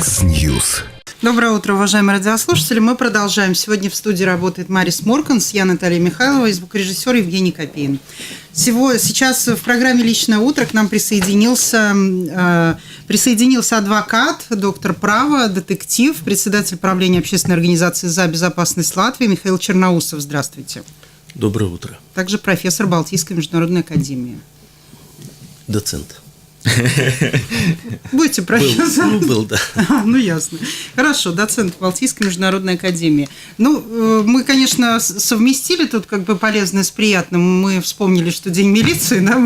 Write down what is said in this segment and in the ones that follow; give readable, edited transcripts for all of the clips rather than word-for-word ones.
Яндекс.Ньюс. Доброе утро, уважаемые радиослушатели. Мы продолжаем. Сегодня в студии работает Марис Морканс, я Наталья Михайлова и звукорежиссер Евгений Копейн. Сейчас в программе «Личное утро» к нам присоединился адвокат, доктор права, детектив, председатель правления общественной организации «За безопасность Латвии» Михаил Черноусов. Здравствуйте. Доброе утро. Также профессор Балтийской международной академии. Доцент. Будете профессор? Был, да. Ясно. Хорошо, доцент Балтийской международной академии. Мы, конечно, совместили тут полезное с приятным. Мы вспомнили, что День милиции, да,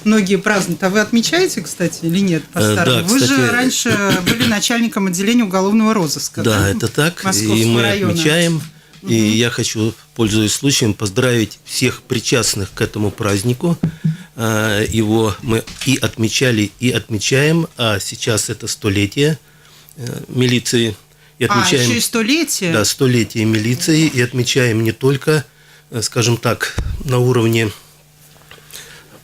многие празднуют. А вы отмечаете, кстати, или нет, по-старому? Да, вы же раньше были начальником отделения уголовного розыска. Да, это так. Московского и мы района. Отмечаем. И я хочу, пользуясь случаем, поздравить всех причастных к этому празднику. Его мы и отмечали, и отмечаем, а сейчас это 100-летие милиции. И отмечаем, еще и 100-летие? Да, 100-летие милиции, и отмечаем не только, скажем так, на уровне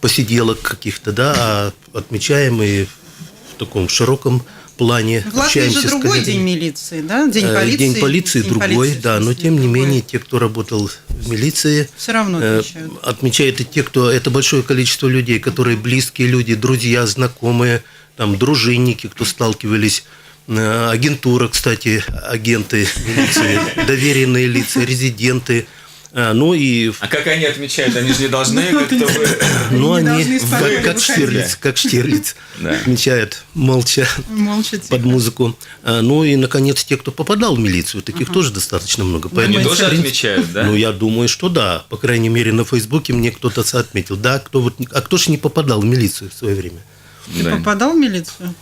посиделок каких-то, да, а отмечаем и в таком широком плане. В Латвии же другой день милиции, да? День полиции. День полиции другой, да, но тем не менее те, кто работал в милиции, все равно отмечают и те, кто, это большое количество людей, которые близкие люди, друзья, знакомые, там, дружинники, кто сталкивались, агентура, кстати, агенты милиции, доверенные лица, резиденты. А как они отмечают? Они же не должны как-то... Они, как Штирлиц, отмечают молча под музыку. И, наконец, те, кто попадал в милицию, таких тоже достаточно много. Они тоже отмечают, да? Я думаю, что да. По крайней мере, на Фейсбуке мне кто-то отметил. Да, кто же не попадал в милицию в свое время? Ты попадал в милицию?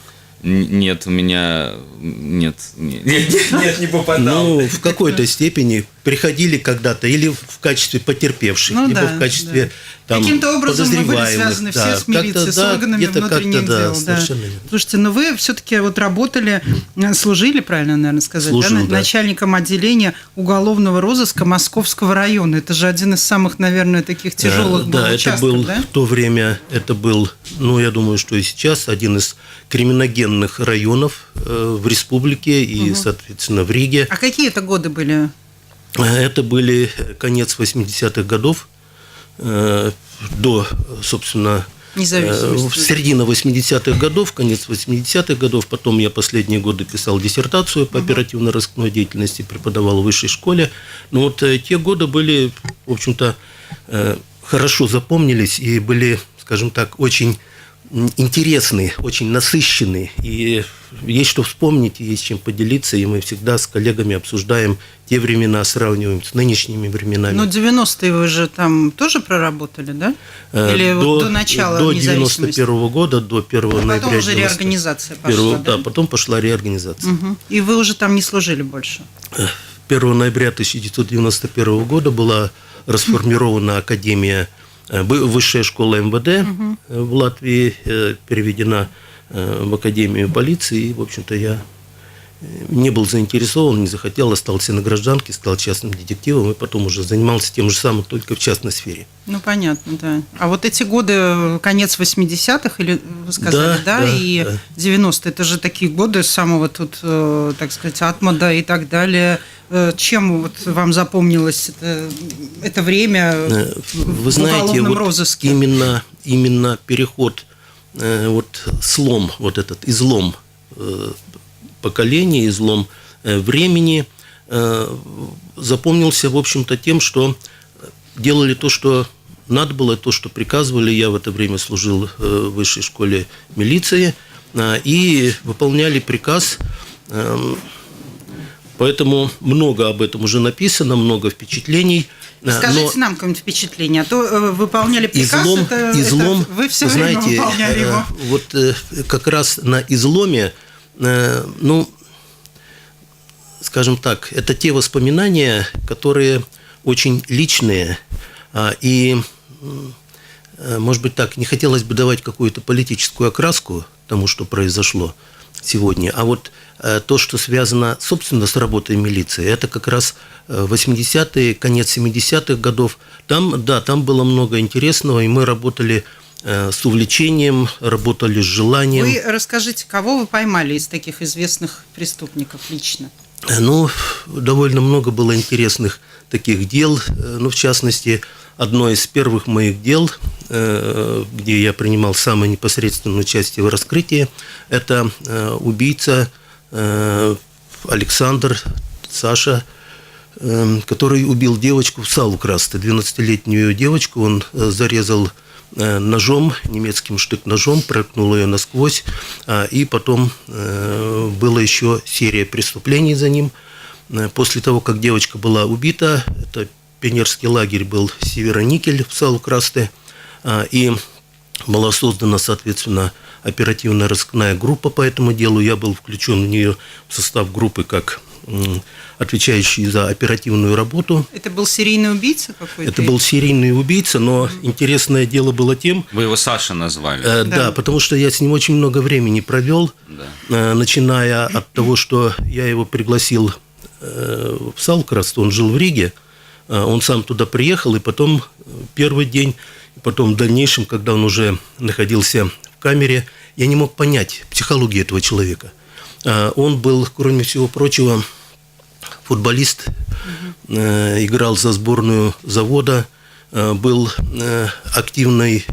Нет, у меня... Нет, не попадал. В какой-то степени приходили когда-то или в качестве потерпевших, либо в качестве каким-то образом мы были связаны все с милицией, с органами внутренних дел. Слушайте, вы все-таки работали, служили, правильно, наверное, сказать, начальником отделения уголовного розыска Московского района. Это же один из самых, наверное, таких тяжелых участков, это был в то время, я думаю, что и сейчас один из криминогенных районов в республике и, соответственно, в Риге. А какие это годы были? Это были конец 80-х годов, до, собственно, середина 80-х годов, конец 80-х годов. Потом я последние годы писал диссертацию по оперативно-розыскной деятельности, преподавал в высшей школе. Но те годы были, в общем-то, хорошо запомнились и были, скажем так, очень интересные, очень насыщенные. И есть что вспомнить, есть чем поделиться. И мы всегда с коллегами обсуждаем те времена, сравниваем с нынешними временами. 90-е вы же там тоже проработали, да? Или до начала независимости? До 91-го года, до 1 ноября. Потом уже реорганизация пошла, да? Да, потом пошла реорганизация. И вы уже там не служили больше? 1 ноября 1991 года была расформирована Академия, Высшая школа МВД в Латвии, переведена в Академию полиции. И, в общем-то, я не был заинтересован, не захотел, остался на гражданке, стал частным детективом и потом уже занимался тем же самым, только в частной сфере. Понятно, да. А эти годы, конец 80-х, или вы сказали, и 90-е, это же такие годы самого тут, так сказать, атмода и так далее. Чем вам запомнилось это время вы знаете, в уголовном розыске? Именно переход, слом, этот излом поколения, излом времени запомнился, в общем-то, тем, что делали то, что надо было, то, что приказывали. Я в это время служил в высшей школе милиции и выполняли приказ. Поэтому много об этом уже написано, много впечатлений. Скажите нам какое-нибудь впечатление, а то выполняли приказ, излом, вы все время выполняли его. Как раз на изломе, скажем так, это те воспоминания, которые очень личные, и, может быть, так, не хотелось бы давать какую-то политическую окраску тому, что произошло сегодня, а то, что связано, собственно, с работой милиции, это как раз 80-е, конец 70-х годов. Там было много интересного, и мы работали с увлечением, работали с желанием. Вы расскажите, кого вы поймали из таких известных преступников лично? Ну, довольно много было интересных таких дел. Ну, в частности, одно из первых моих дел, где я принимал самое непосредственное участие в раскрытии, это убийца Александр, Саша, который убил девочку в Салукрасте, 12-летнюю девочку. Он зарезал ножом, немецким штык-ножом, проткнул ее насквозь, и потом была еще серия преступлений за ним. После того, как девочка была убита, это пионерский лагерь был Североникель в Салукрасте, и была создана, соответственно, оперативная розыскная группа по этому делу. Я был включен в нее в состав группы как отвечающий за оперативную работу. Это был серийный убийца какой-то? Это был серийный убийца, но интересное дело было тем... Вы его Саша назвали. Да, потому что я с ним очень много времени провел, начиная от того, что я его пригласил в Салукраст, он жил в Риге, он сам туда приехал, и потом первый день, и потом в дальнейшем, когда он уже находился в камере, я не мог понять психологию этого человека. Он был, кроме всего прочего, футболист, играл за сборную завода, был активный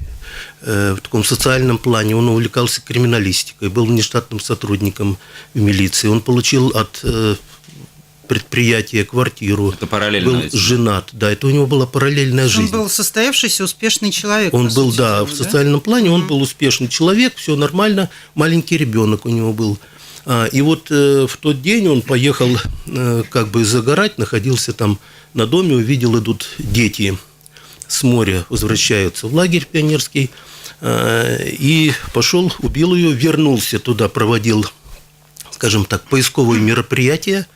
в таком социальном плане, он увлекался криминалистикой, был внештатным сотрудником в милиции, он получил от предприятия квартиру, был женат, да, это у него была параллельная жизнь. Он был состоявшийся, успешный человек. Он был, да, в социальном плане, он был успешный человек, все нормально, маленький ребенок у него был. И вот в тот день он поехал как бы загорать, находился там на доме, увидел, идут дети с моря, возвращаются в лагерь пионерский, и пошел, убил ее, вернулся туда, проводил, скажем так, поисковые мероприятия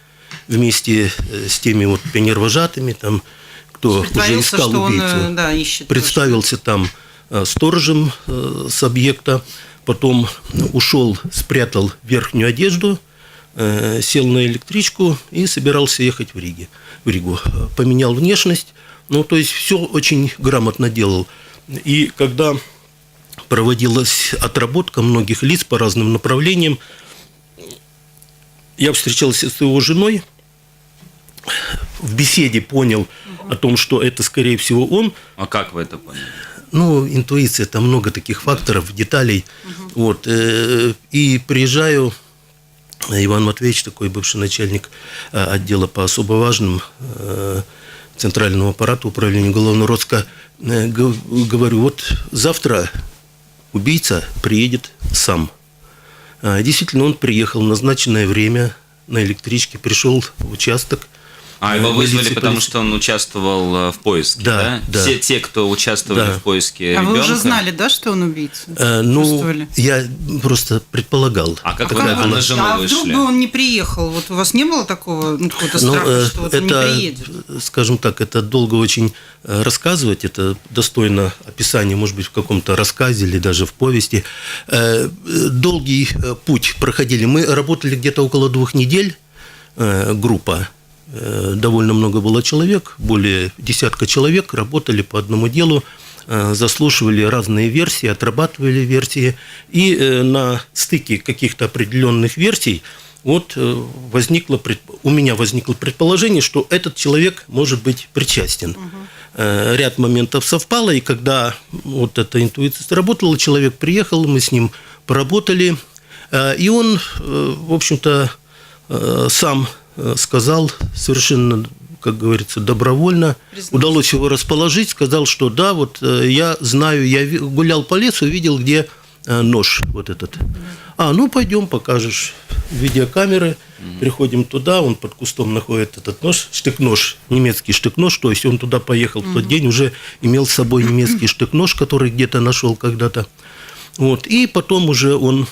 вместе с теми вот пионервожатыми, там, кто уже искал убийцу. Ищет представился там сторожем с объекта. Потом ушел, спрятал верхнюю одежду, сел на электричку и собирался ехать в Ригу. Поменял внешность, ну, то есть все очень грамотно делал. И когда проводилась отработка многих лиц по разным направлениям, я встречался с его женой, в беседе понял о том, что это, скорее всего, он. А как вы это поняли? Ну, интуиция, там много таких факторов, деталей. Вот. И приезжаю, Иван Матвеевич, такой бывший начальник отдела по особо важным Центрального аппарата управления уголовного розыска, говорю, вот завтра убийца приедет сам. Действительно, он приехал в назначенное время на электричке, пришел в участок. Его вызвали, потому что он участвовал в поиске, да? Все те, кто участвовали в поиске ребенка. А вы уже знали, да, что он убийца? Ну, я просто предполагал. А как вы на жену вышли? Вдруг бы он не приехал? Вот у вас не было такого, какого-то страха, что вот он не приедет? Скажем так, это долго очень рассказывать, это достойно описания, может быть, в каком-то рассказе или даже в повести. Долгий путь проходили. Мы работали где-то около 2 недель, группа. Довольно много было человек, более 10 человек, работали по одному делу, заслушивали разные версии, отрабатывали версии. И на стыке каких-то определенных версий вот у меня возникло предположение, что этот человек может быть причастен. Ряд моментов совпало, и когда вот эта интуиция сработала, человек приехал, мы с ним поработали, и он, в общем-то, сам сказал совершенно, как говорится, добровольно. Удалось его расположить, сказал, что да, вот я знаю, я гулял по лесу, видел, где нож вот этот. Ну пойдем, покажешь. Видеокамеры, приходим туда, он под кустом находит этот нож, штык-нож, немецкий штык-нож, то есть он туда поехал в тот день, уже имел с собой немецкий штык-нож, который где-то нашел когда-то. Вот. И потом уже он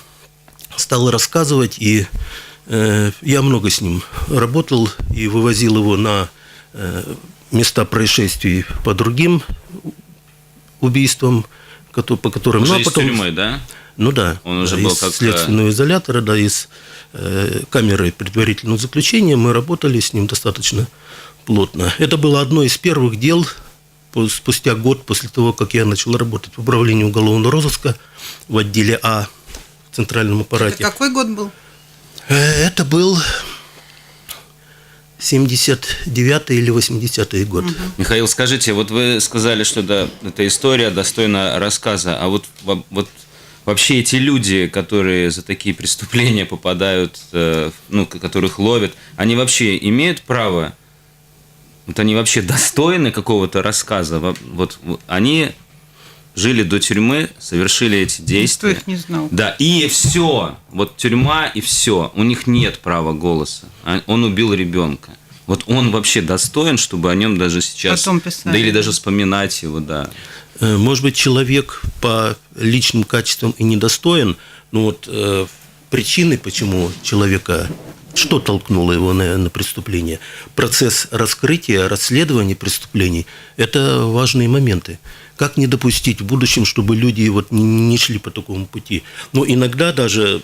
стал рассказывать, и я много с ним работал и вывозил его на места происшествий по другим убийствам, по которым... Уже из тюрьмы, да? Ну да. Он уже был как следственного изолятора, да, из камеры предварительного заключения. Мы работали с ним достаточно плотно. Это было одно из первых дел, спустя год после того, как я начал работать в управлении уголовного розыска в отделе А в центральном аппарате. Это какой год был? Это был 79-й или 80-й год. Михаил, скажите, вот вы сказали, что да, эта история достойна рассказа, а вот вообще эти люди, которые за такие преступления попадают, ну, которых ловят, они вообще имеют право, вот они вообще достойны какого-то рассказа? Вот они жили до тюрьмы, совершили эти действия. Никто их не знал. Да, и все. Вот тюрьма, и все. У них нет права голоса. Он убил ребенка. Вот он вообще достоин, чтобы о нем даже сейчас... Потом писали. Да или даже вспоминать его, да. Может быть, человек по личным качествам и недостоин, но вот причины, почему человека... Что толкнуло его на преступление? Процесс раскрытия, расследования преступлений – это важные моменты. Как не допустить в будущем, чтобы люди вот не шли по такому пути? Но иногда даже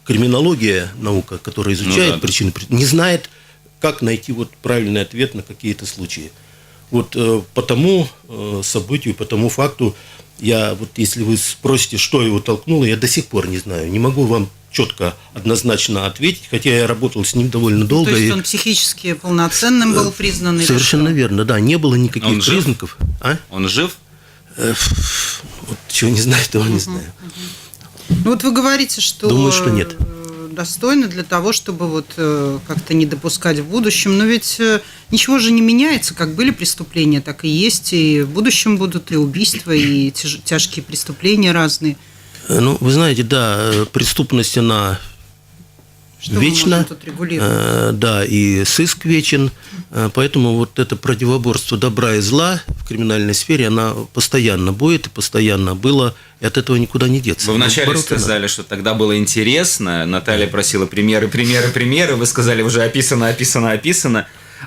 криминология, наука, которая изучает причины, не знает, как найти вот правильный ответ на какие-то случаи. Вот по тому событию, по тому факту, я вот если вы спросите, что его толкнуло, я до сих пор не знаю. Не могу вам четко, однозначно ответить, хотя я работал с ним довольно долго. То есть он психически полноценным был признан? Совершенно верно, да. Не было никаких признаков. Он жив? Вот чего не знаю, того не знаю. Ну вот вы говорите, что... Думаю, что нет. Достойно для того, чтобы вот как-то не допускать в будущем. Но ведь ничего же не меняется. Как были преступления, так и есть. И в будущем будут и убийства, и тяжкие преступления разные. Ну, вы знаете, да, преступность, она вечна, да, и сыск вечен, поэтому вот это противоборство добра и зла в криминальной сфере, она постоянно будет и постоянно было, и от этого никуда не деться. Вы вначале сказали, что тогда было интересно, Наталья просила примеры, вы сказали уже описано,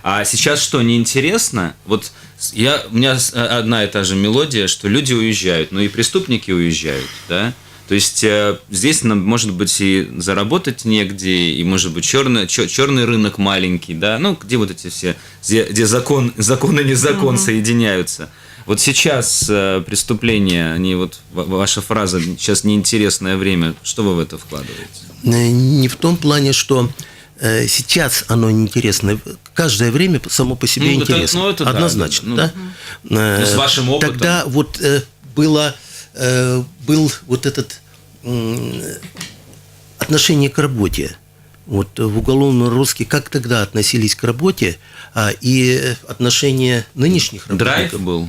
а сейчас что, неинтересно? Вот у меня одна и та же мелодия, что люди уезжают, но и преступники уезжают, да? То есть здесь нам, может быть, и заработать негде, и, может быть, черный рынок маленький, да, ну, где вот эти все, где закон и незакон соединяются. Вот сейчас преступления, они вот, ваша фраза, сейчас неинтересное время, что вы в это вкладываете? Не в том плане, что сейчас оно неинтересно. Каждое время само по себе интересно. Это однозначно, да? С вашим опытом. Тогда вот был вот этот отношение к работе. Вот в уголовном розыске как тогда относились к работе, и отношение нынешних работников. Драйв был?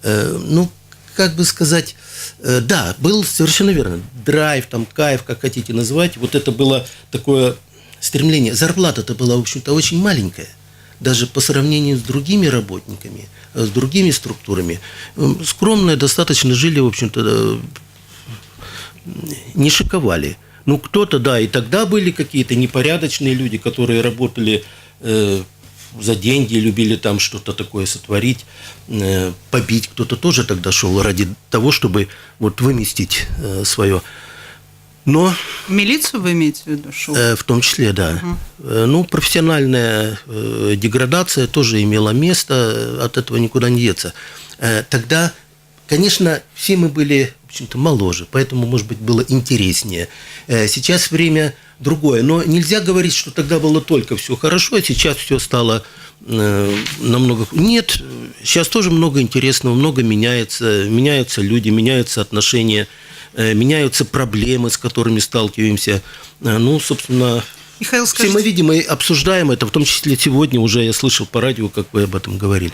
Ну, как бы сказать, да, был совершенно верно. Драйв, там, кайф, как хотите назвать. Вот это было такое стремление. Зарплата-то была, в общем-то, очень маленькая. Даже по сравнению с другими работниками, с другими структурами. Скромные достаточно жили, в общем-то, не шиковали. Ну, кто-то, да, и тогда были какие-то непорядочные люди, которые работали за деньги, любили там что-то такое сотворить, побить. Кто-то тоже тогда шел ради того, чтобы вот выместить свое. Но... Милицию вы имеете в виду? Шел? В том числе, да. Ну, профессиональная деградация тоже имела место, от этого никуда не деться. Тогда, конечно, все мы были, в общем-то, моложе, поэтому, может быть, было интереснее. Сейчас время другое, но нельзя говорить, что тогда было только все хорошо, а сейчас все стало намного... Нет, сейчас тоже много интересного, много меняется, меняются люди, меняются отношения, меняются проблемы, с которыми сталкиваемся. Ну, собственно, Михаил, скажите... все мы видим и обсуждаем это, в том числе сегодня уже я слышал по радио, как вы об этом говорили.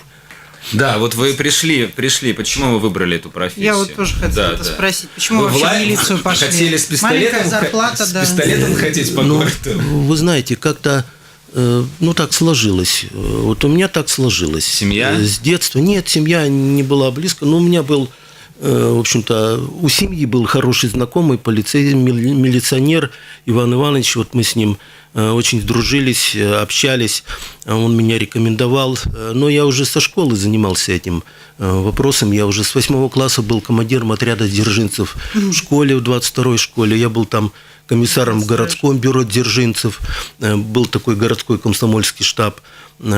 Да, вот вы пришли, почему вы выбрали эту профессию? Я вот тоже хотела спросить, почему вы вообще в милицию пошли? Хотели с пистолетом, зарплата, с пистолетом ходить по городу? Вы знаете, как-то, ну, так сложилось. Вот у меня так сложилось. Семья? С детства. Нет, семья не была близко, но у меня был... В общем-то, у семьи был хороший знакомый, полицейский, милиционер Иван Иванович. Вот мы с ним очень сдружились, общались. Он меня рекомендовал. Но я уже со школы занимался этим вопросом. Я уже с 8 класса был командиром отряда дзержинцев в школе, в 22-й школе. Я был там комиссаром в городском бюро Дзержинцев, был такой городской комсомольский штаб,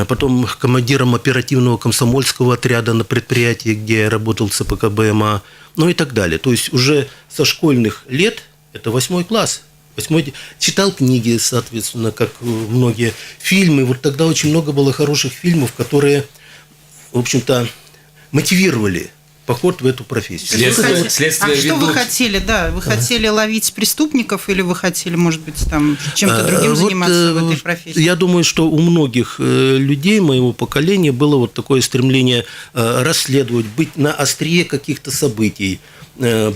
потом командиром оперативного комсомольского отряда на предприятии, где я работал в ЦПК БМА, ну и так далее. То есть уже со школьных лет, это 8 класс, читал книги, соответственно, как многие фильмы. Вот тогда очень много было хороших фильмов, которые, в общем-то, мотивировали поход в эту профессию. Следствие что вы хотели, да? Вы хотели ловить преступников или вы хотели, может быть, там чем-то другим заниматься в этой профессии? Я думаю, что у многих людей моего поколения было вот такое стремление расследовать, быть на острие каких-то событий,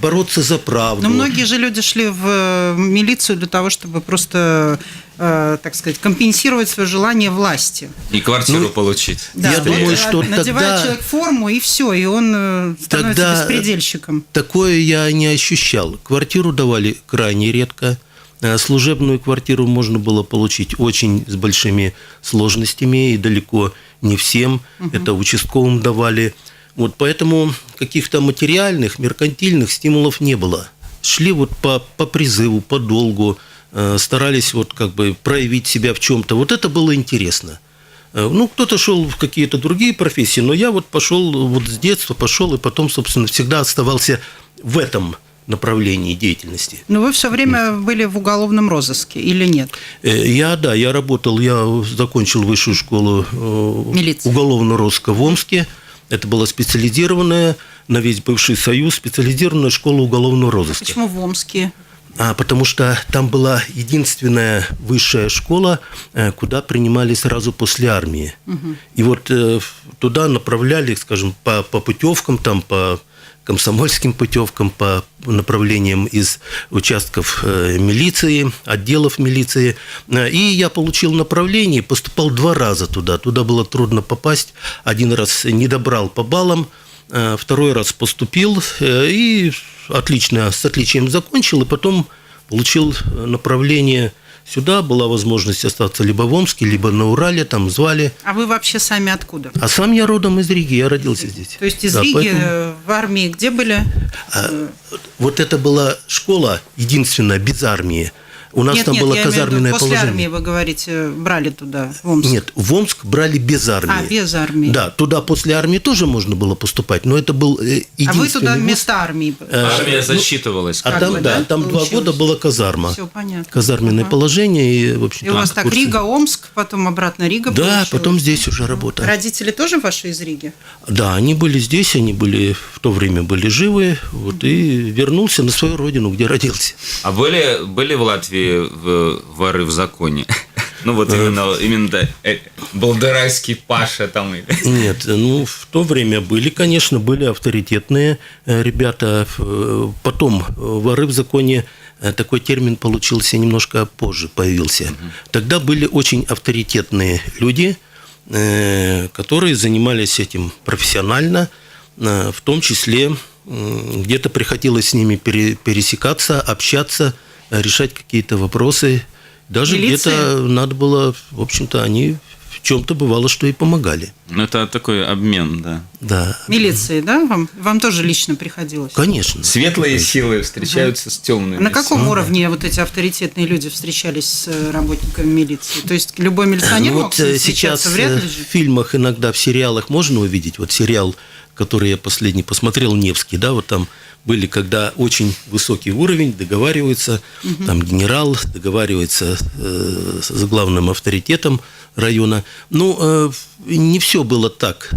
бороться за правду. Но многие же люди шли в милицию для того, чтобы просто, так сказать, компенсировать свое желание власти. И квартиру получить. Да, я думаю, что надевает человек форму, и все, и он становится беспредельщиком. Такое я не ощущал. Квартиру давали крайне редко. Служебную квартиру можно было получить очень с большими сложностями, и далеко не всем. Это участковым давали. Вот поэтому каких-то материальных, меркантильных стимулов не было. Шли вот по призыву, по долгу, старались вот как бы проявить себя в чем-то. Вот это было интересно. Ну, кто-то шел в какие-то другие профессии, но я вот пошел, вот с детства пошел, и потом, собственно, всегда оставался в этом направлении деятельности. Но вы все время были в уголовном розыске или нет? Я работал, я закончил высшую школу уголовного розыска в Омске. Это была специализированная, на весь бывший Союз, специализированная школа уголовного розыска. Почему в Омске? Потому что там была единственная высшая школа, куда принимали сразу после армии. И вот туда направляли, скажем, по путевкам, там, по комсомольским путевкам, по направлениям из участков милиции, отделов милиции. И я получил направление, поступал 2 раза туда. Туда было трудно попасть. 1 раз не добрал по баллам, 2 раз поступил и с отличием закончил, и потом получил направление сюда. Была возможность остаться либо в Омске, либо на Урале, там звали. А вы вообще сами откуда? А сам я родом из Риги, я родился здесь. То есть из Риги поэтому... в армии где были? Вот это была школа единственная, без армии. У нас там было казарменное положение. После армии, вы говорите, брали туда, в Омск? Нет, в Омск брали без армии. Без армии. Да, туда после армии тоже можно было поступать, но это был единственный. А вы туда вместо армии? Армия засчитывалась. Там 2 года была казарма. Все понятно. Казарменное положение. И, в общем-то, и у вас так Рига, Омск, потом обратно Рига. Да, получилось. Потом здесь уже работа. Родители тоже ваши из Риги? Да, они были здесь, они были в то время были живы, вот, и вернулся на свою родину, где родился. А были в Латвии воры в законе? Ну, вот именно Балдырайский Паша там. Нет, в то время были авторитетные ребята. Потом воры в законе, такой термин получился немножко позже, появился. Тогда были очень авторитетные люди, которые занимались этим профессионально, в том числе где-то приходилось с ними пересекаться, общаться, решать какие-то вопросы. Даже где-то надо было, в общем-то, они в чем-то бывало, что и помогали. Это такой обмен, да. Да. Милиции, да? Вам тоже лично приходилось? Конечно. Светлые силы встречаются с темными. На каком уровне вот эти авторитетные люди встречались с работниками милиции? То есть любой милиционер мог встречаться? Вряд ли же? В фильмах, иногда в сериалах можно увидеть. Вот сериал, который я последний посмотрел, «Невский», да, вот там были, когда очень высокий уровень, договариваются, там генерал договаривается с главным авторитетом района. Не все было так.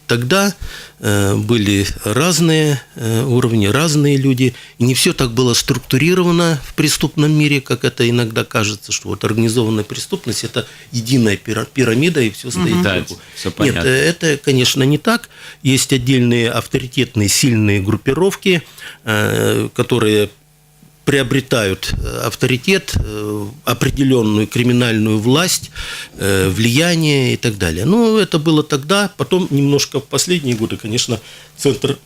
Тогда были разные уровни, разные люди, и не все так было структурировано в преступном мире, как это иногда кажется, что вот организованная преступность – это единая пирамида, и все стоит сверху. Нет, это, конечно, не так. Есть отдельные авторитетные, сильные группировки, которые приобретают авторитет, определенную криминальную власть, влияние и так далее. Это было тогда. Потом немножко в последние годы, конечно, центр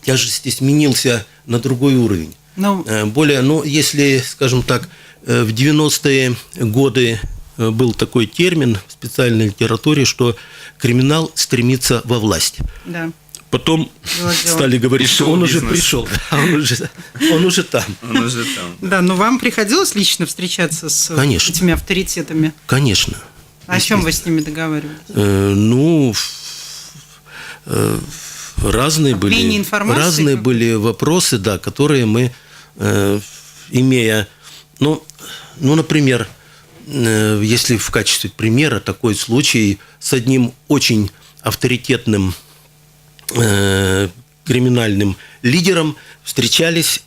тяжести сменился на другой уровень. Если, скажем так, в 90-е годы был такой термин в специальной литературе, что криминал стремится во власть. Да. Потом стали говорить, что он уже пришел, он уже там. Да, но вам приходилось лично встречаться с этими авторитетами? Конечно. О чем вы с ними договаривались? Ну, разные были вопросы, да, которые мы, имея, ну, например, если в качестве примера такой случай с одним очень авторитетным криминальным лидером встречались.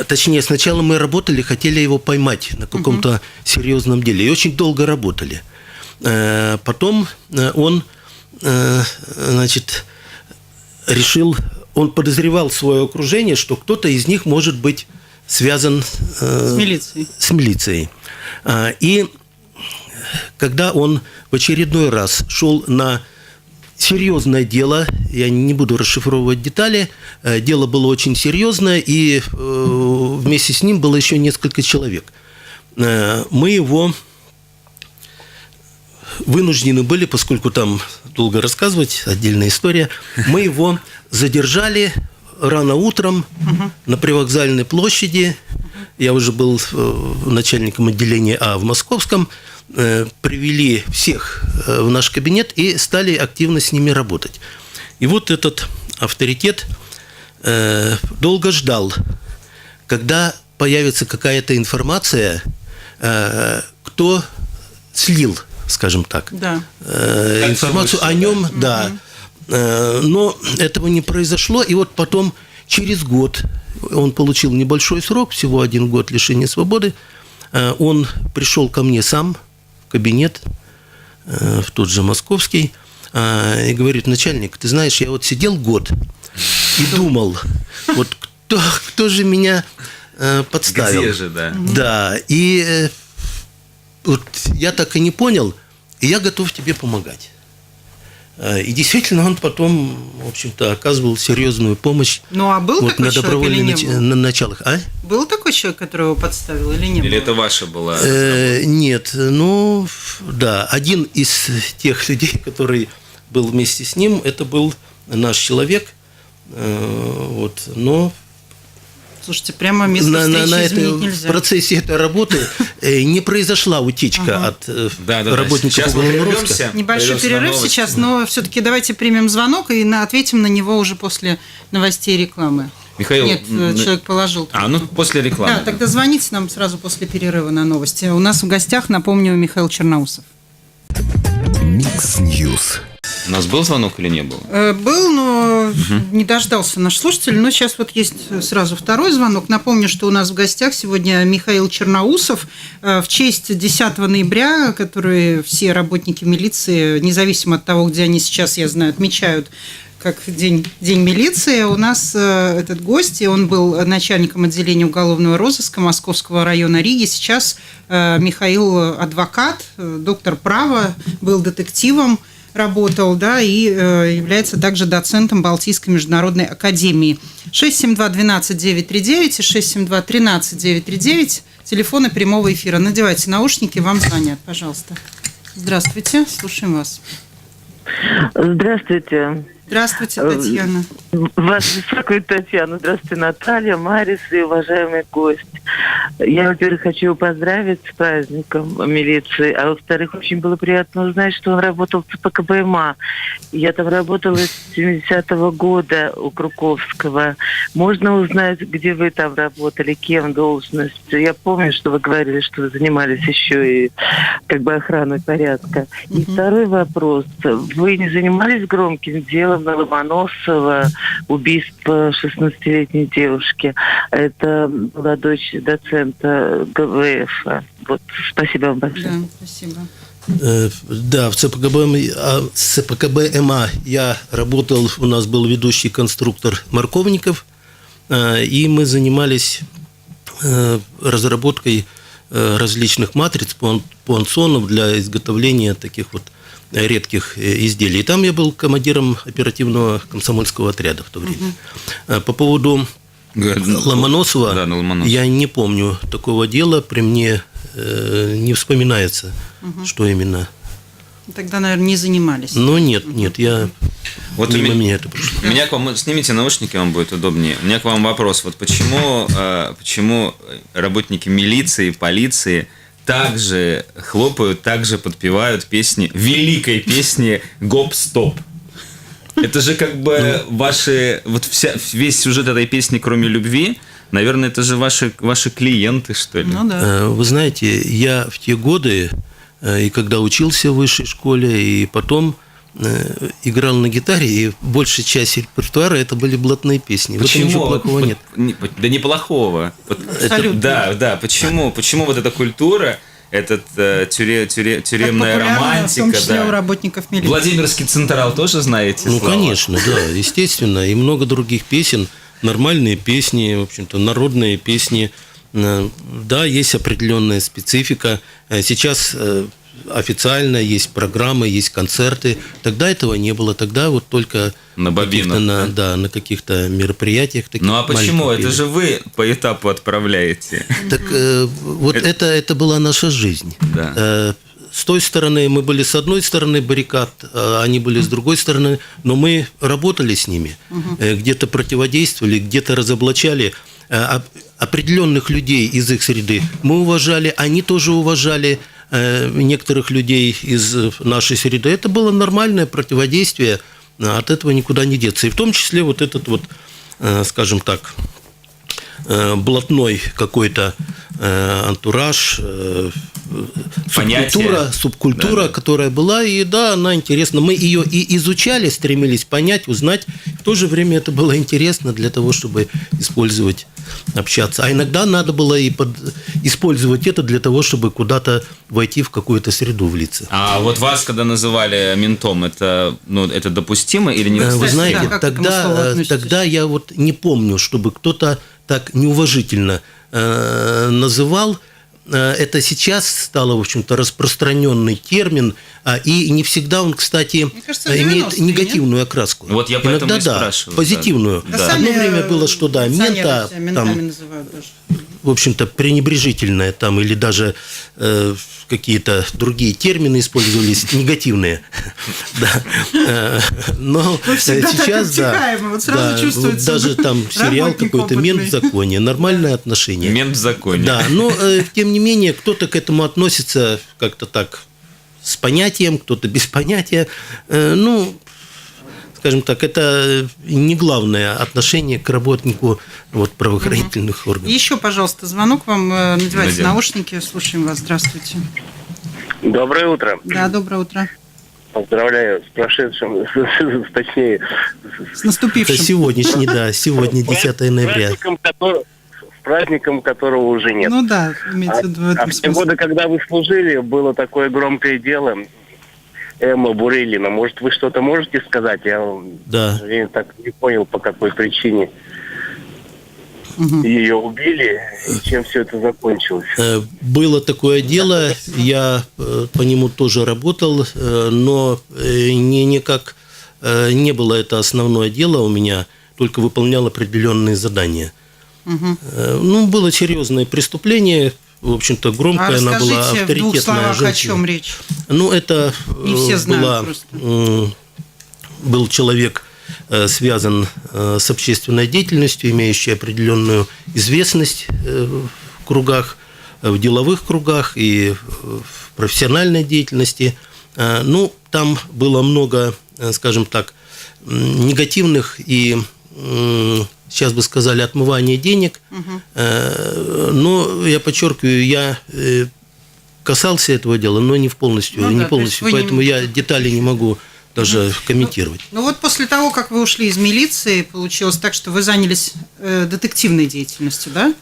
Точнее, сначала мы работали, хотели его поймать на каком-то серьезном деле. И очень долго работали. Потом он, значит, решил, он подозревал свое окружение, что кто-то из них может быть связан с милицией. И когда он в очередной раз шел на серьезное дело, я не буду расшифровывать детали, дело было очень серьезное, и вместе с ним было еще несколько человек. Мы его вынуждены были, поскольку там долго рассказывать, отдельная история, мы его задержали рано утром на привокзальной площади. Я уже был начальником отделения А в Московском. Привели всех в наш кабинет и стали активно с ними работать. И вот этот авторитет долго ждал, когда появится какая-то информация, кто слил, скажем так, информацию о нем, да. Но этого не произошло, и вот потом через год он получил небольшой срок, всего 1 год лишения свободы. Он пришел ко мне сам в кабинет, в тот же Московский, и говорит: начальник, ты знаешь, я вот сидел год и думал, вот кто же меня подставил. Где же, да? Да, и вот я так и не понял, и я готов тебе помогать. И действительно, он потом, в общем-то, оказывал серьезную помощь. Ну, а был такой на добровольных началах. А? Был такой человек, которого подставил, или не был? Или это ваша была? Нет, ну, да. Один из тех людей, который был вместе с ним, это был наш человек. Вот, но... Слушайте, прямо место встречи изменить нельзя. В процессе этой работы не произошла утечка от работников уголовного розыска. Небольшой перерыв сейчас, но все-таки давайте примем звонок и ответим на него уже после новостей и рекламы. Михаил, нет, человек положил. После рекламы. Да, тогда звоните нам сразу после перерыва на новости. У нас в гостях, напомню, Михаил Черноусов. Микс Ньюс. У нас был звонок или не был? Был, но не дождался наш слушатель. Но сейчас вот есть сразу второй звонок. Напомню, что у нас в гостях сегодня Михаил Черноусов. В честь 10 ноября, который все работники милиции, независимо от того, где они сейчас, я знаю, отмечают как день милиции, у нас этот гость, и он был начальником отделения уголовного розыска Московского района Риги. Сейчас Михаил адвокат, доктор права, был детективом, работал, да, и является также доцентом Балтийской международной академии. 672-12-939 и 672-13-939. Телефоны прямого эфира. Надевайте наушники, вам звонят, пожалуйста. Здравствуйте, слушаем вас. Здравствуйте. Здравствуйте, Татьяна. Вас беспокоит Татьяна. Здравствуйте, Наталья, Марис и уважаемый гость. Я, во-первых, хочу поздравить с праздником милиции, а во-вторых, очень было приятно узнать, что он работал в ЦПКБ-МА. Я там работала с 70-го года у Круковского. Можно узнать, где вы там работали, кем, должность? Я помню, что вы говорили, что вы занимались еще и как бы охраной порядка. И второй вопрос. Вы не занимались громким делом на Ломоносова, убийство 16-летней девушки? Это была дочь доцента ГВФ. Вот, спасибо вам большое. Да, спасибо. Да, в ЦПКБ-МА я работал, у нас был ведущий конструктор Марковников, и мы занимались разработкой различных матриц, пуансонов для изготовления таких вот редких изделий. И там я был командиром оперативного комсомольского отряда в то время. По поводу Ломоносова, я не помню такого дела, при мне не вспоминается, что именно Тогда, наверное, не занимались. Но нет, я... Вот мимо меня это прошло. У меня к вам, снимите наушники, вам будет удобнее. У меня к вам вопрос. Вот почему работники милиции, полиции также хлопают, также подпевают песни, великой песни «Гоп-стоп»? Это же как бы ваши... Вот весь сюжет этой песни, кроме любви, наверное, это же ваши клиенты, что ли? Ну да. Вы знаете, я в те годы, и когда учился в высшей школе, и потом играл на гитаре, и большая часть репертуара это были блатные песни. Почему? В этом ничего плохого нет. Да неплохого. Абсолютно. Да. Почему вот эта культура, тюремная романтика, в том числе у работников милиции. Владимирский Централ тоже знаете? Ну, слова? конечно, да, естественно. И много других песен, нормальные песни, в общем-то, народные песни. Да, есть определенная специфика. Сейчас официально есть программы, есть концерты. Тогда этого не было. Тогда вот только на бобинах, на каких-то мероприятиях. Ну а почему? Это же вы по этапу отправляете. Так вот это была наша жизнь. Да. С той стороны мы были с одной стороны баррикад, они были с другой стороны, но мы работали с ними, где-то противодействовали, где-то разоблачали определенных людей из их среды. Мы уважали, они тоже уважали некоторых людей из нашей среды. Это было нормальное противодействие, от этого никуда не деться. И в том числе вот этот вот, скажем так, блатной какой-то антураж, субкультура, да. Которая была, и да, она интересна. Мы ее и изучали, стремились понять, узнать. В то же время это было интересно для того, чтобы использовать, общаться. А иногда надо было и использовать это для того, чтобы куда-то войти в какую-то среду, влиться. А вот вас, когда называли ментом, это допустимо или не? Вы знаете, тогда я вот не помню, чтобы кто-то так неуважительно называл. Это сейчас стало, в общем-то, распространенный термин, и не всегда он, кстати, имеет негативную окраску. Вот я поэтому иногда, и спрашиваю. Позитивную. Да. Одно время было, что да, мента, там, в общем-то, пренебрежительное, там, или даже какие-то другие термины использовались, негативные. Но сейчас, да, даже там сериал какой-то «Мент в законе», нормальное отношение. «Мент в законе». Да, но, тем не менее, кто-то к этому относится как-то так с понятием, кто-то без понятия. Ну, скажем так, это не главное отношение к работнику правоохранительных органов. Еще, пожалуйста, звонок вам. Надевайте наушники. Слушаем вас. Здравствуйте. Доброе утро. Да, доброе утро. Поздравляю с прошедшим, точнее... С наступившим. Это сегодняшний, да, сегодня 10 ноября. Праздником, которого уже нет. Ну да, имеется в виду в этом смысле. В те годы, когда вы служили, было такое громкое дело Эммы Бурелина. Может, вы что-то можете сказать? Я, к сожалению, так не понял, по какой причине ее убили и чем все это закончилось. Было такое дело, я по нему тоже работал, но никак не было это основное дело у меня, только выполнял определенные задания. Ну, было серьезное преступление, в общем-то, громкое, она была авторитетная в двух словах, женщина. о чем речь? Ну, это не все знают был человек, связан с общественной деятельностью, имеющий определенную известность в кругах, в деловых кругах и в профессиональной деятельности. Ну, там было много, скажем так, негативных и, сейчас бы сказали, отмывания денег. Но, я подчеркиваю, я касался этого дела, но не полностью, поэтому я детали не могу даже комментировать. Ну вот после того, как вы ушли из милиции, получилось так, что вы занялись детективной деятельностью, да?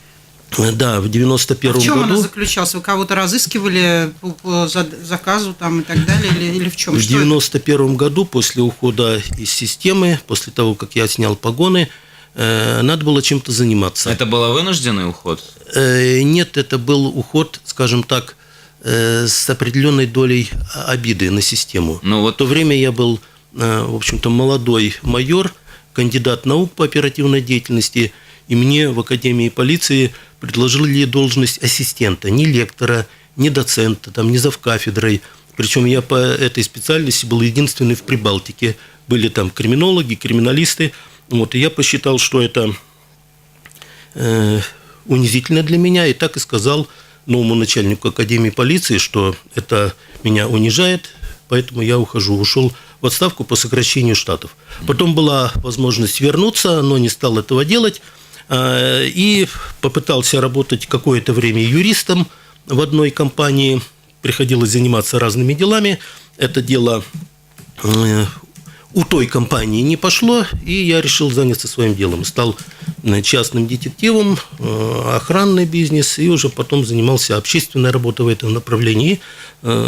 Да, в 91-м году. В чем она заключалась? Вы кого-то разыскивали по заказу там, и так далее? Или в чем? В 91-м году, после ухода из системы, после того, как я снял погоны, надо было чем-то заниматься. Это был вынужденный уход? Нет, это был уход, скажем так, с определенной долей обиды на систему. В то время я был, в общем-то, молодой майор, кандидат наук по оперативной деятельности, и мне в Академии полиции предложили должность ассистента, не лектора, не доцента, там, не завкафедрой, Причем я по этой специальности был единственный в Прибалтике. Были там криминологи, криминалисты. Вот, и я посчитал, что это унизительно для меня, и так и сказал новому начальнику Академии полиции, что это меня унижает, поэтому я ушел в отставку по сокращению штатов. Потом была возможность вернуться, но не стал этого делать, и попытался работать какое-то время юристом в одной компании, приходилось заниматься разными делами, это дело у той компании не пошло, и я решил заняться своим делом. Стал частным детективом, охранный бизнес, и уже потом занимался общественной работой в этом направлении,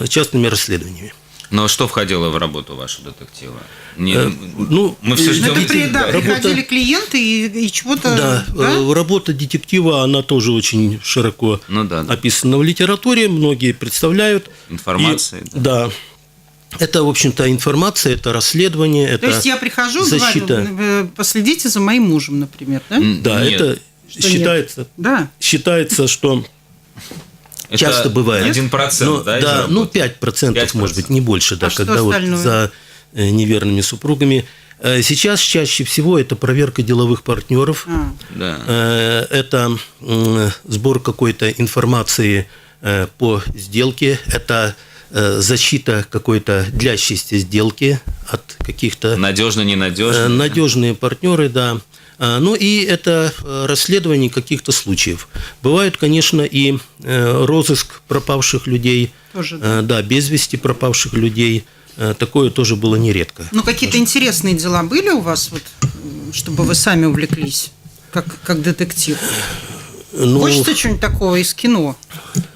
частными расследованиями. Но что входило в работу вашего детектива? Мы все ждем. Приходили клиенты и чего-то... Да, работа детектива, она тоже очень широко описана в литературе, многие представляют. Информация. Да. Это, в общем-то, информация, это расследование, это защита. То есть я прихожу и говорю, последите за моим мужем, например, да? Да, нет. Это считается, считается, что это часто бывает. 1%, да? 5%, может быть, не больше, да, когда вот за неверными супругами. Сейчас чаще всего это проверка деловых партнеров, это сбор какой-то информации по сделке, это защита какой-то длящейся сделки от каких-то... Надежно-ненадежно. Надежные партнеры, да. Ну и это расследование каких-то случаев. Бывают, конечно, и розыск пропавших людей, тоже, да, без вести пропавших людей. Такое тоже было нередко. Ну, какие-то интересные дела были у вас, вот, чтобы вы сами увлеклись, как детектив? Хочется чего-нибудь такого из кино?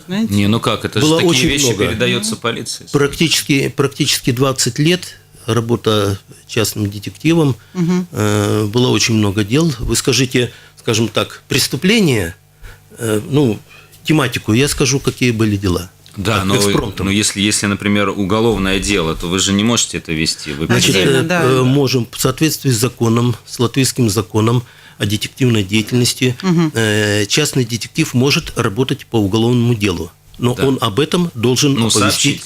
Знаете? Не, как, это же такие вещи передаются полиции. Практически 20 лет работа частным детективом, было очень много дел. Вы скажите, скажем так, преступления, тематику, я скажу, какие были дела. Да, но если, например, уголовное дело, то вы же не можете это вести. Можем в соответствии с законом, с латвийским законом о детективной деятельности, частный детектив может работать по уголовному делу. Но он об этом должен оповестить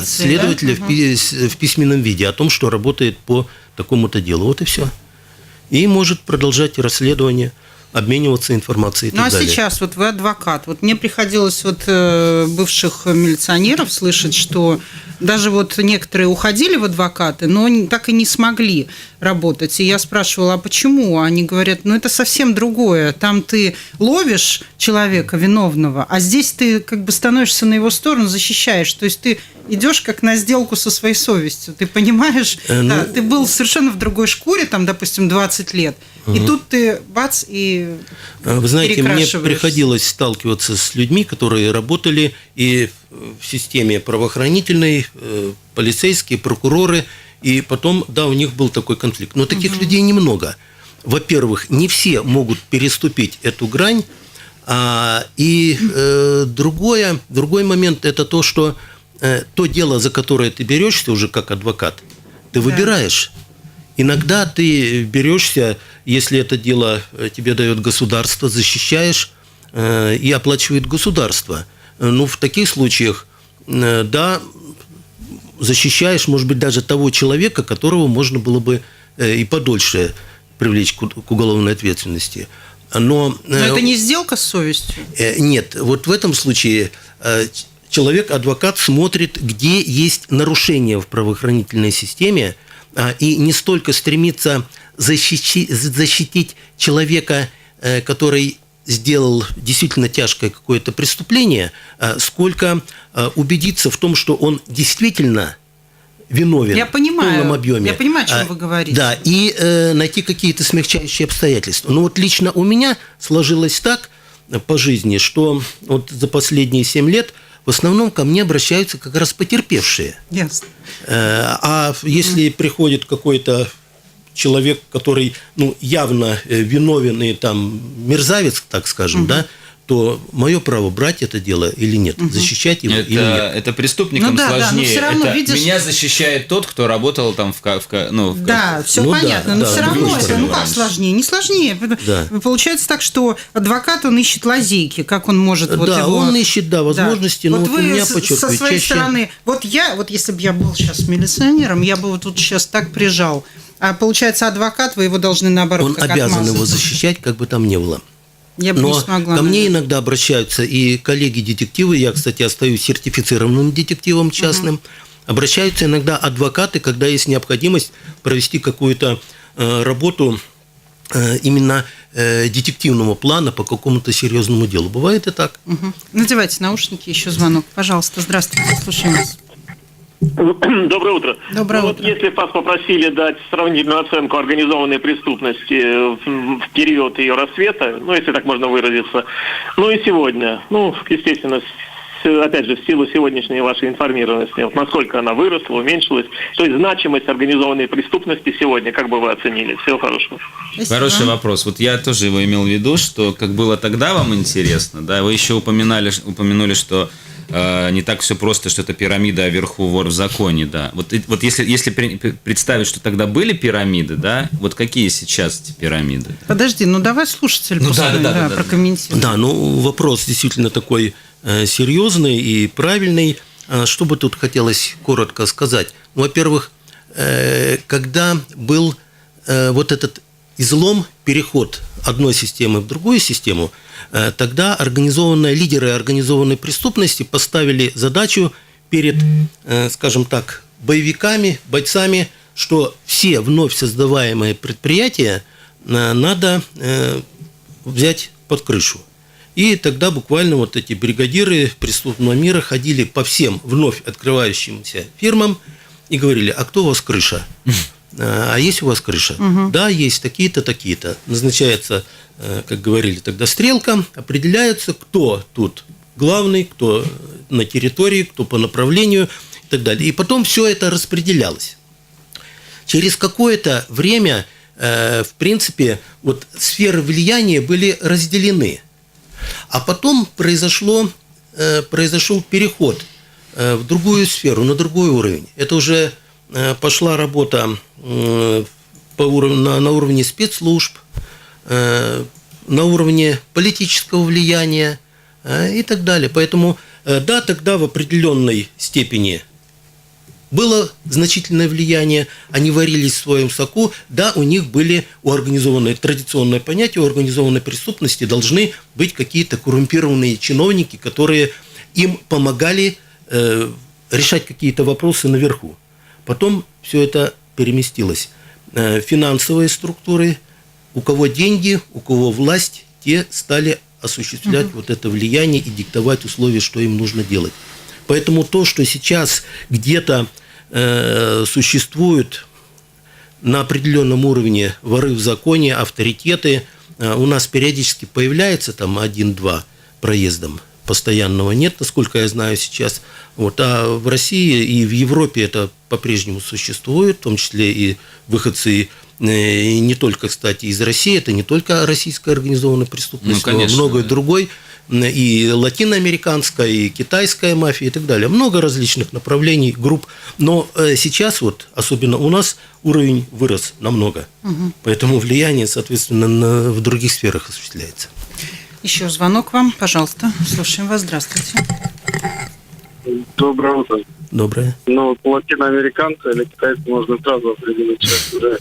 следователя в письменном виде о том, что работает по такому-то делу. Вот и все. И может продолжать расследование, обмениваться информацией и так далее. А сейчас вот вы адвокат. Вот мне приходилось бывших милиционеров слышать, что даже вот некоторые уходили в адвокаты, но так и не смогли работать. И я спрашивала, а почему? Они говорят, это совсем другое. Там ты ловишь человека виновного, а здесь ты как бы становишься на его сторону, защищаешь. То есть ты идешь как на сделку со своей совестью. Ты понимаешь, ты был совершенно в другой шкуре, там, допустим, 20 лет. И тут ты бац и вы знаете, мне приходилось сталкиваться с людьми, которые работали и в системе правоохранительной, полицейские, прокуроры, и потом, у них был такой конфликт. Но таких людей немного. Во-первых, не все могут переступить эту грань, и другой момент – это то, что то дело, за которое ты берешься уже как адвокат, ты выбираешь. Иногда ты берешься, если это дело тебе дает государство, защищаешь и оплачивает государство. В таких случаях, защищаешь, может быть, даже того человека, которого можно было бы и подольше привлечь к уголовной ответственности. Но это не сделка с совестью? Нет, вот в этом случае человек-адвокат смотрит, где есть нарушения в правоохранительной системе, и не столько стремится защитить человека, который сделал действительно тяжкое какое-то преступление, сколько убедиться в том, что он действительно виновен в полном объеме. Я понимаю, о чем вы говорите. Да, и найти какие-то смягчающие обстоятельства. Но вот лично у меня сложилось так по жизни, что вот за последние 7 лет в основном ко мне обращаются как раз потерпевшие. Ясно. А если приходит какой-то человек, который явно виновен и там мерзавец, так скажем, то мое право брать это дело или нет, защищать его или нет. Это преступникам сложнее. все равно, это видишь, меня защищает тот, кто работал там Да, все понятно, но все равно это, как сложнее? Не сложнее. Да. Получается так, что адвокат, он ищет лазейки, как он может он ищет, возможности, но вот у вы меня, подчеркиваю, со своей стороны, если бы я был сейчас милиционером, я бы вот тут сейчас так прижал. А получается, адвокат, вы его должны наоборот он обязан его защищать, как бы там ни было. Я бы Но не смогла, ко мне иногда обращаются и коллеги-детективы, я, кстати, остаюсь сертифицированным детективом частным, обращаются иногда адвокаты, когда есть необходимость провести какую-то работу именно детективного плана по какому-то серьезному делу. Бывает и так. Надевайте наушники, еще звонок. Пожалуйста, здравствуйте, слушаем вас. Доброе утро. Доброе утро. Вот если вас попросили дать сравнительную оценку организованной преступности в период ее рассвета, если так можно выразиться, и сегодня, естественно, опять же, в силу сегодняшней вашей информированности, насколько она выросла, уменьшилась, то есть значимость организованной преступности сегодня, как бы вы оценили? Всего хорошего. Спасибо. Хороший вопрос. Вот я тоже его имел в виду, что как было тогда вам интересно, да, вы еще упомянули, что не так все просто, что это пирамида, а вверху вор в законе, да. Вот если представить, что тогда были пирамиды, да, вот какие сейчас эти пирамиды? Подожди, давай слушатель прокомментирует. Вопрос действительно такой серьезный и правильный. Что бы тут хотелось коротко сказать? Во-первых, когда был вот этот излом, переход одной системы в другую систему, тогда лидеры организованной преступности поставили задачу перед, скажем так, боевиками, бойцами, что все вновь создаваемые предприятия надо взять под крышу. И тогда буквально вот эти бригадиры преступного мира ходили по всем вновь открывающимся фирмам и говорили: а кто у вас крыша? А есть у вас крыша? Да, есть такие-то, такие-то. Назначается, как говорили тогда, стрелка, определяется, кто тут главный, кто на территории, кто по направлению и так далее. И потом все это распределялось. Через какое-то время, в принципе, вот сферы влияния были разделены. А потом произошел переход в другую сферу, на другой уровень. Это уже пошла работа на уровне спецслужб, на уровне политического влияния и так далее. Поэтому, да, тогда в определенной степени было значительное влияние, они варились в своем соку, да, у них были традиционное понятие, у организованной преступности должны быть какие-то коррумпированные чиновники, которые им помогали решать какие-то вопросы наверху. Потом все это переместилось. Финансовые структуры, у кого деньги, у кого власть, те стали осуществлять вот это влияние и диктовать условия, что им нужно делать. Поэтому то, что сейчас где-то существуют на определенном уровне воры в законе, авторитеты, у нас периодически появляется там 1-2 проездом, постоянного нет, насколько я знаю сейчас. А в России и в Европе это по-прежнему существует, в том числе и выходцы и не только, кстати, из России, это не только российская организованная преступность, но многое другое, и латиноамериканская, и китайская мафия, и так далее. Много различных направлений, групп. Но сейчас, особенно у нас, уровень вырос намного. Поэтому влияние, соответственно, в других сферах осуществляется. Еще звонок вам, пожалуйста. Слушаем вас. Здравствуйте. Доброе утро. Доброе. Латиноамериканцы или китайцы можно сразу определить, сейчас уже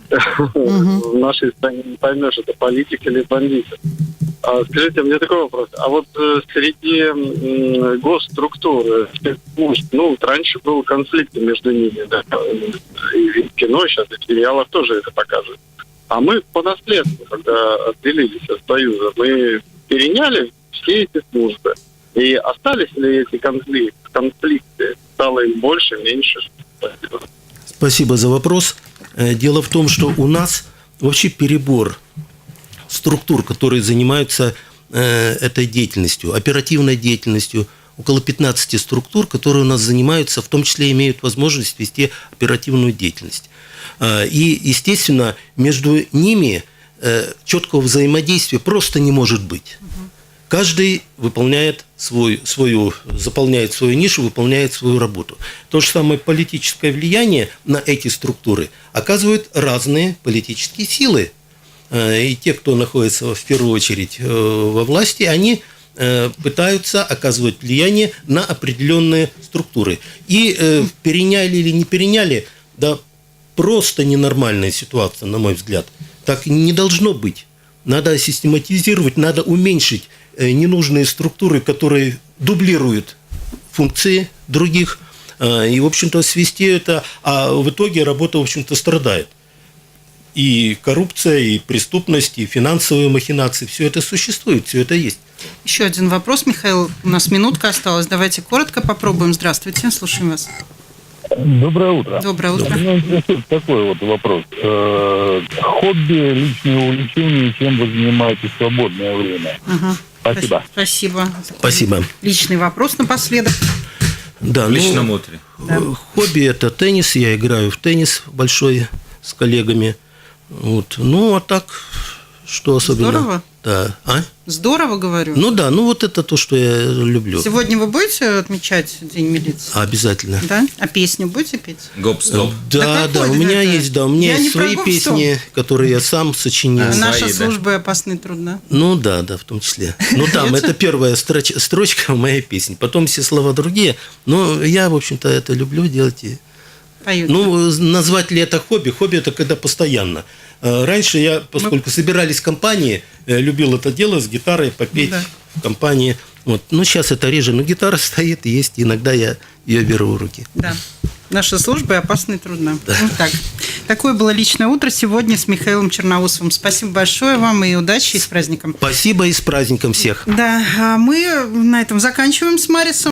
в нашей стране не поймешь, это политик или бандиты. Скажите, мне такой вопрос. А вот среди госструктур, раньше был конфликт между ними, да, и в кино, сейчас и в сериалах тоже это показывают. А мы по наследству, когда отделились от Союза, мы переняли все эти службы. И остались ли эти конфликты? Стало их больше, меньше? Спасибо. Спасибо за вопрос. Дело в том, что у нас вообще перебор структур, которые занимаются этой деятельностью, оперативной деятельностью. Около 15 структур, которые у нас занимаются, в том числе имеют возможность вести оперативную деятельность. И, естественно, между ними четкого взаимодействия просто не может быть. Каждый выполняет заполняет свою нишу, выполняет свою работу. То же самое политическое влияние на эти структуры оказывают разные политические силы. И те, кто находится в первую очередь во власти, они пытаются оказывать влияние на определенные структуры. И переняли или не переняли, да, просто ненормальная ситуация, на мой взгляд. Так не должно быть. Надо систематизировать, надо уменьшить ненужные структуры, которые дублируют функции других, и, в общем-то, свести это, а в итоге работа, в общем-то, страдает. И коррупция, и преступность, и финансовые махинации, все это существует, все это есть. Еще один вопрос, Михаил, у нас минутка осталась, давайте коротко попробуем. Здравствуйте, слушаем вас. Доброе утро. Доброе утро. Меня интересует такой вот вопрос. Хобби, личные увлечения, чем вы занимаетесь в свободное время? Спасибо. Спасибо. Личный вопрос напоследок. Да, личном утре. Хобби – это теннис. Я играю в теннис большой с коллегами. Вот. Ну, а так, что особенно? Здорово. Да. Здорово, говорю. Ну да, ну вот это то, что я люблю. Сегодня вы будете отмечать День милиции? Обязательно. Да? А песню будете петь? Гоп-стоп. Да, у меня есть свои песни, которые я сам сочинил. Наша служба опасны трудно. Ну да, в том числе. Ну там, это первая строчка в моей песне. Потом все слова другие. Но я, в общем-то, это люблю делать. Ну, назвать ли это хобби? Хобби – это когда постоянно. Раньше я, поскольку собирались компании, любил это дело с гитарой попеть в компании. Вот. Ну, сейчас это реже, но гитара стоит, есть, иногда я ее беру в руки. Да. Наша служба опасна и трудна. Да. Вот так. Такое было личное утро сегодня с Михаилом Черноусовым. Спасибо большое вам и удачи, и с праздником. Спасибо, и с праздником всех. Да, а мы на этом заканчиваем с Марисом.